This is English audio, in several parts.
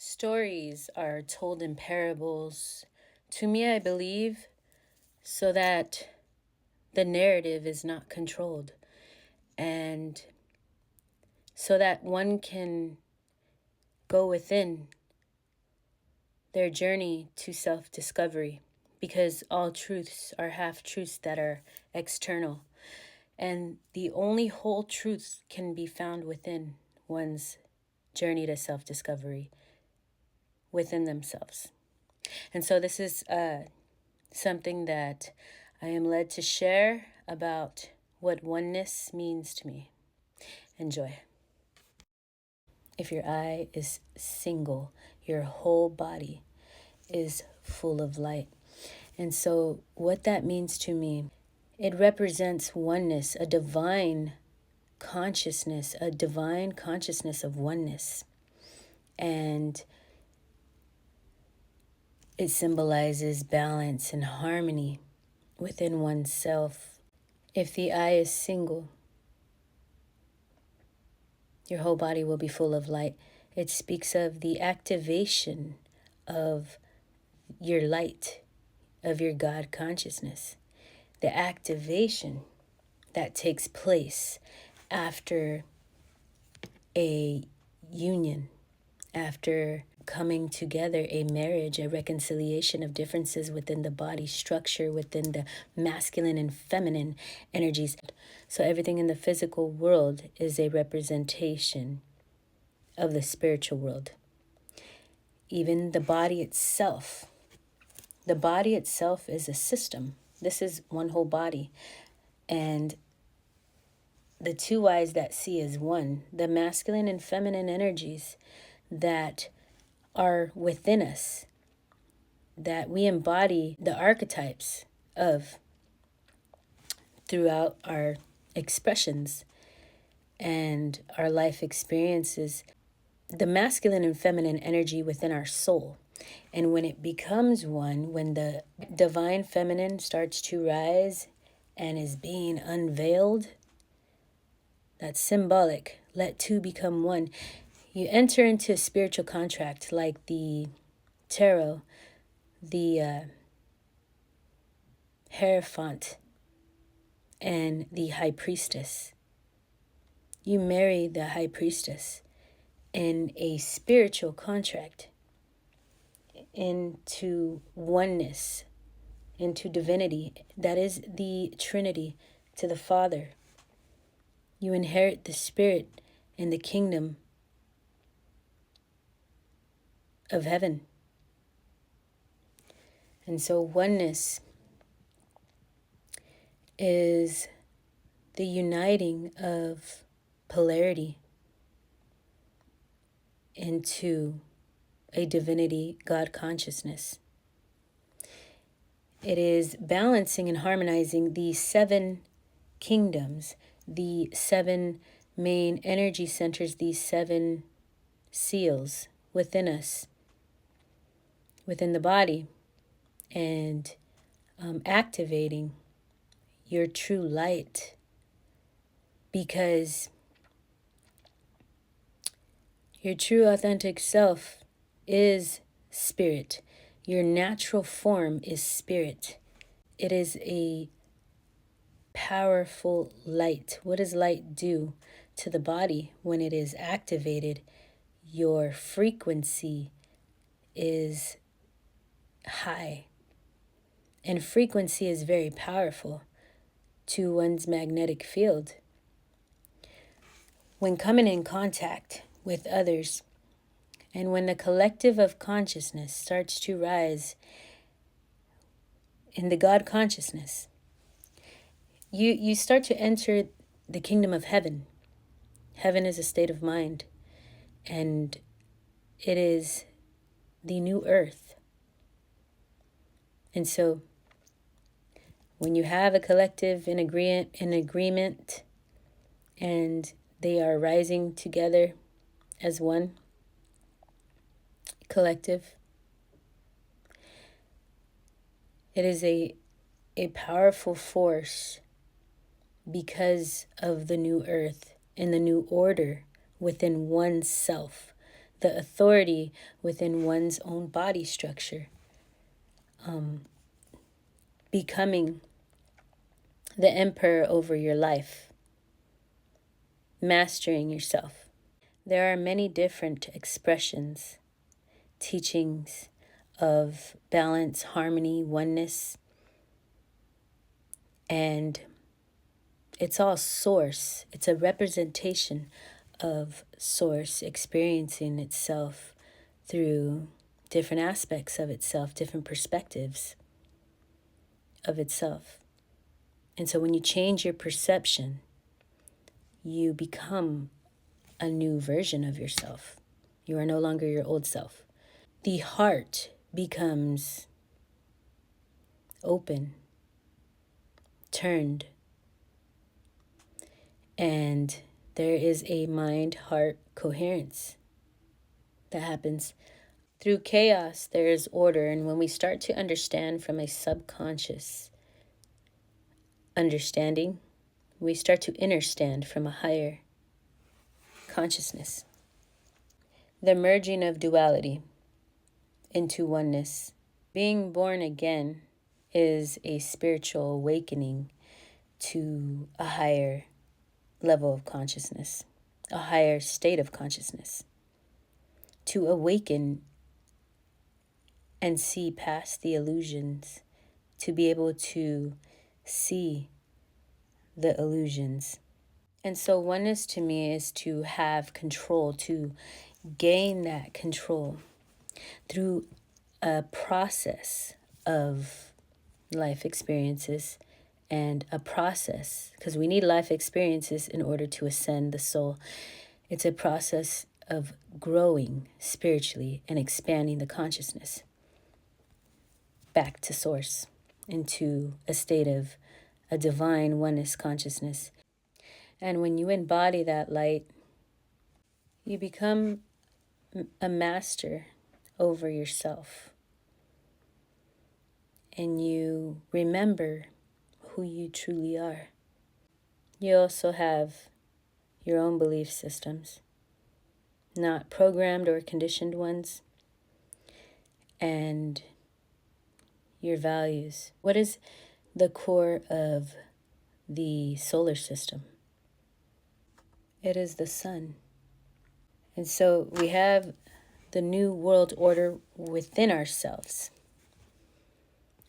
Stories are told in parables, to me, I believe, so that the narrative is not controlled and so that one can go within their journey to self-discovery, because all truths are half-truths that are external, and the only whole truth can be found within one's journey to self-discovery within themselves. And so this is something that I am led to share about what oneness means to me. Enjoy. If your eye is single, your whole body is full of light. And so what that means to me, it represents oneness, a divine consciousness of oneness. And it symbolizes balance and harmony within oneself. If the eye is single, your whole body will be full of light. It speaks of the activation of your light, of your God consciousness. The activation that takes place after a union, after coming together, a marriage, a reconciliation of differences within the body structure, within the masculine and feminine energies. So everything in the physical world is a representation of the spiritual world. Even the body itself. The body itself is a system. This is one whole body. And the two eyes that see is one. The masculine and feminine energies that are within us, that we embody the archetypes of throughout our expressions and our life experiences, the masculine and feminine energy within our soul. And when it becomes one, when the divine feminine starts to rise and is being unveiled, that's symbolic. Let two become one. You enter into a spiritual contract like the tarot, the Hierophant, and the High Priestess. You marry the High Priestess in a spiritual contract into oneness, into divinity. That is the Trinity to the Father. You inherit the Spirit in the kingdom of heaven. And so oneness is the uniting of polarity into a divinity, God consciousness. It is balancing and harmonizing the 7 kingdoms, the 7 main energy centers, these 7 seals within us, within the body, and activating your true light, because your true authentic self is spirit. Your natural form is spirit. It is a powerful light. What does light do to the body when it is activated? Your frequency is high. And frequency is very powerful to one's magnetic field. When coming in contact with others, and when the collective of consciousness starts to rise in the God consciousness, you start to enter the kingdom of heaven. Heaven is a state of mind, and it is the new earth. And so when you have a collective in agreement, and they are rising together as one collective, it is a powerful force because of the new earth and the new order within oneself, the authority within one's own body structure, becoming the emperor over your life, mastering yourself. There are many different expressions, teachings of balance, harmony, oneness, and it's all source. It's a representation of source experiencing itself through different aspects of itself, different perspectives of itself. And so when you change your perception, you become a new version of yourself. You are no longer your old self. The heart becomes open, turned, and there is a mind-heart coherence that happens. Through chaos, there is order, and when we start to understand from a subconscious understanding, we start to understand from a higher consciousness. The merging of duality into oneness. Being born again is a spiritual awakening to a higher level of consciousness, a higher state of consciousness. To awaken and see past the illusions, to be able to see the illusions. And so oneness to me is to have control, to gain that control through a process of life experiences and a process, because we need life experiences in order to ascend the soul. It's a process of growing spiritually and expanding the consciousness back to source, into a state of a divine oneness consciousness. And when you embody that light, you become a master over yourself. And you remember who you truly are. You also have your own belief systems, not programmed or conditioned ones, and your values. What is the core of the solar system? It is the sun. And so we have the new world order within ourselves.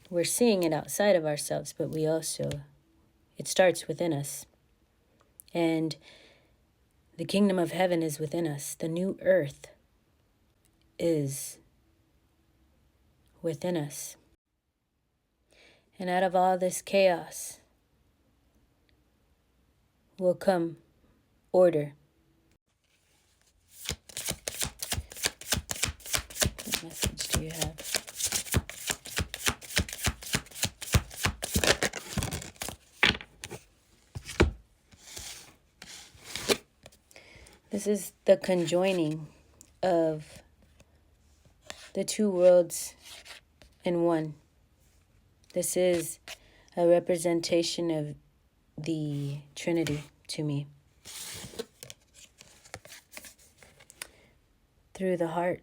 We're seeing it outside of ourselves, but it starts within us. And the kingdom of heaven is within us. The new earth is within us. And out of all this chaos will come order. What message do you have? This is the conjoining of the two worlds in one. This is a representation of the Trinity to me. Through the heart.